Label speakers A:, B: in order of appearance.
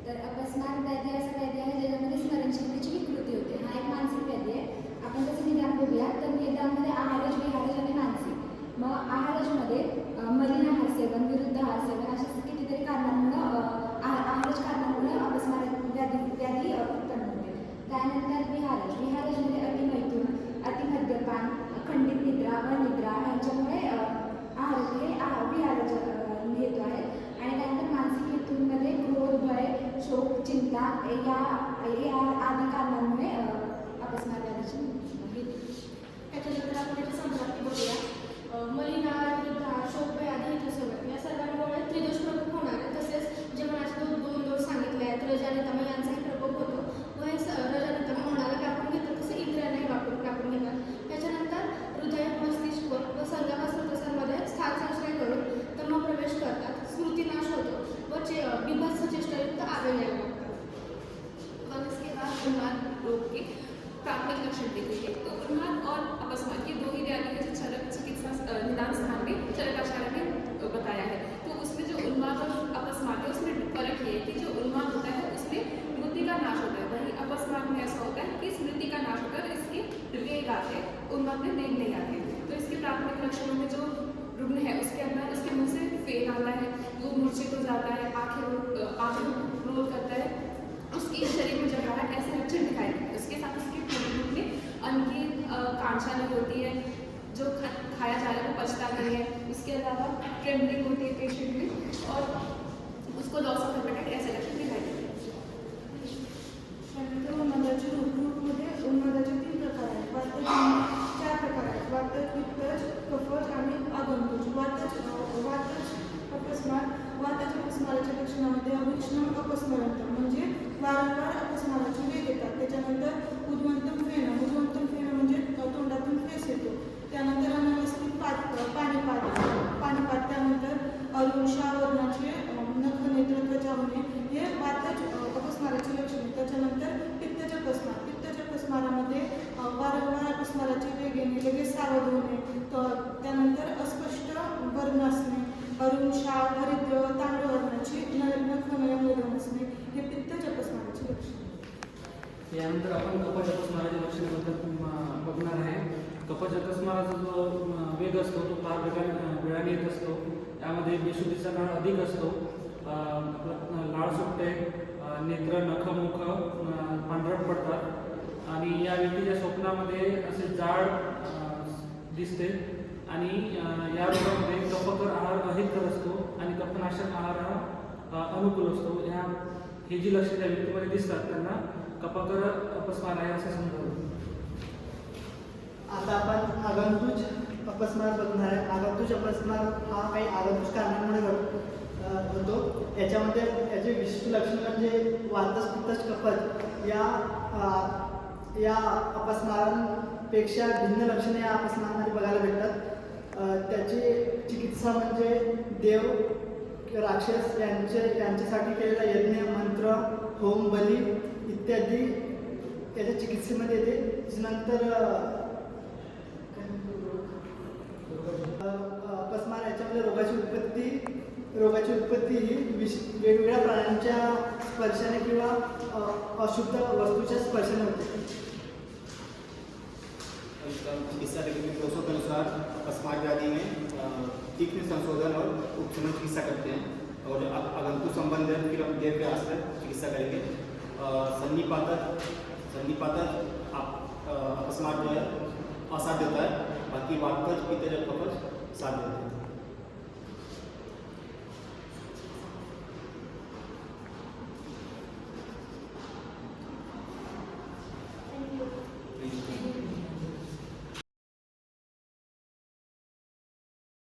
A: तर अपस्मार व्याधी असा व्याधी आहे ज्याच्यामध्ये स्मरणशक्तीची विकृती होते. हा एक मानसिक व्याधी आहे. आपण त्याचं निदान बघूया. तर निदानमध्ये आहारज, विहारज आणि मानसिक. मग आहारजमध्ये मलिन आहार सेवन, विरुद्ध आहार सेवन अशा कितीतरी कारणांमुळे आहारज कारणांमुळे अपस्मार व्याधी उत्पन्न होते. त्यानंतर विहारज. विहारजमध्ये अतिमैथून, अतिमद्यपान, खंडित निद्रा, अनिद्रा यांच्यामुळे विहारज हेतू आहेत. आणि त्यानंतर मानसिक हेतूंमध्ये क्रोध, भय, शोक, चिंता या आदी कारणांमुळे अपस्मार व्याधीची हेतू.
B: त्याच्यानंतर आपण त्याची संक्रांती बघूया. मलिन आहार, विरुद्ध आहार, शोक, भय आदी हेतूसोबत या सर्वांमुळे त्रिदोष प्रकोप होणार आहे. तसेच जे मनाचे दोन दोष सांगितले आहेत, रज आणि तम यांचाही प्रकोप होतो व हे रज आणि तम मनाला व्यापून घेतात, तसे इंद्रियांनाही व्यापून घेतात. त्याच्यानंतर हृदय, मस्तिष्क व संगम स्रोतसांमध्ये स्थान संश्रय करून तम प्रवेश करतात, स्मृतिनाश होतो व बिभत्स चेष्टायुक्त आवेग यायला लागतात.
C: और इसके बाद उन्माद रोग के प्राथमिक लक्षण देखेंगे। तो उन्माद और अपस्मार ये दो ही व्याधि है जो चरक चिकित्सा निदान स्थान में चरकाचार्य ने बताया है। तो उसमें जो उन्माद और अपस्मार है उसमें फर्क ये है कि जो उन्माद होता है उसमें बुद्धि का नाश होता है, वहीं अपस्मार में ऐसा होता है कि स्मृति का नाश होकर इसके वेग आते हैं, उन्माद में वेग नहीं आते। तो इसके प्राथमिक लक्षणों में जो रुग्ण है उसके अंदर उसके मुंह से फेन आता है, वो मूर्छित हो जाता है, आंखें रोल करता है, उसके शरीर में जकड़ाहट ऐसे लक्षण दिखाई देते हैं। उसके साथ उसके पेट में अन्न की कांक्षा नहीं होती है, जो खाया जा रहा है वो पचता नहीं है। उसके अलावा ट्रेमलिंग होती है पेशेंट में और उसको लॉस ऑफ एपेटाइट ऐसे लक्षण दिखाई देते हैं।
D: त्यानंतर उन्मादाचे रूपमध्ये उन्मादाचे 3 प्रकार आहेत. वातज 4 प्रकार आहेत. वातज, पित्तज, कफज आणि आगंतुज. वातज अपस्मार. वातज अपस्माराच्या लक्षणामध्ये अविष्णम अपस्मरणता म्हणजे वारंवार अपस्माराचे वेग येतात. त्याच्यानंतर उद्वंतम फेन. उद्वंतम फेन म्हणजे तोंडातून फेस येतो. त्यानंतर अनावस्थित पाणीपात. त्यानंतर अरुषा वर्णाचे नख, नेत्र, त्वचा होणे हे वातज अपस्माराची लक्षणे. त्याच्यानंतर पित्तज अपस्मार. पित्तज अपस्मारामध्ये वारंवार अपस्माराचे वेग येणे, लगेच सावध होणे, त्यानंतर अस्पष्ट वर्ण असणे, अरुषा, हरिद्र, तांबड्या वर्णाची नख नयनवेदन असणे हे पित्तज अपस्माराची लक्षणे.
E: यानंतर आपण कफज अपस्माराच्या लक्षणाबद्दल बघणार आहे. कफज अपस्माराचा जो वेग असतो तो फार वेगाने येत असतो. त्यामध्ये बेशुद्धीचा काळ अधिक असतो, लाळ सुटते, नेत्र, नख, मुख पांढरट पडतात आणि या व्यक्तीच्या स्वप्नामध्ये असे जाड दिसते आणि या रोगामध्ये कफकर आहार अहितकर असतो आणि कफनाशक आहार हा अनुकूल असतो. हे जी लक्षणे त्या व्यक्तीमध्ये दिसतात त्यांना कफकर अपस्मार आहे असं समजावं.
F: आता आपण आगंतुज अपस्मार बघणार आहे. आगंतुज अपस्मार हा काही आगंतुज कारणांमुळे होतो. याच्यामध्ये याचे विशिष्ट लक्षण म्हणजे वातज, पित्तज, कफज या अपस्मारांपेक्षा भिन्न लक्षणे या अपस्मारांमध्ये बघायला भेटतात. त्याची चिकित्सा म्हणजे देव, राक्षस यांच्यासाठी केलेला यज्ञ, मंत्र, होम, बली इत्यादी याच्या चिकित्सेमध्ये येते. नंतर अपस्मार याच्यामध्ये रोगाची उत्पत्ती ही वेगवेगळ्या प्राण्यांच्या स्पर्शाने किंवा अशुद्ध वस्तूच्या स्पर्शाने होते.
G: चिकित्सा दोषों के अनुसार अपस्मार व्याधि में तीक्ष्ण संशोधन और उपशमन चिकित्सा करते हैं और आगंतुक संबंध फिर हम देव के आश्रय चिकित्सा करेंगे। सन्निपातज अपस्मार जो है असाध्य होता है, बाकी वातज, पित्तज और कफज साध्य होते हैं।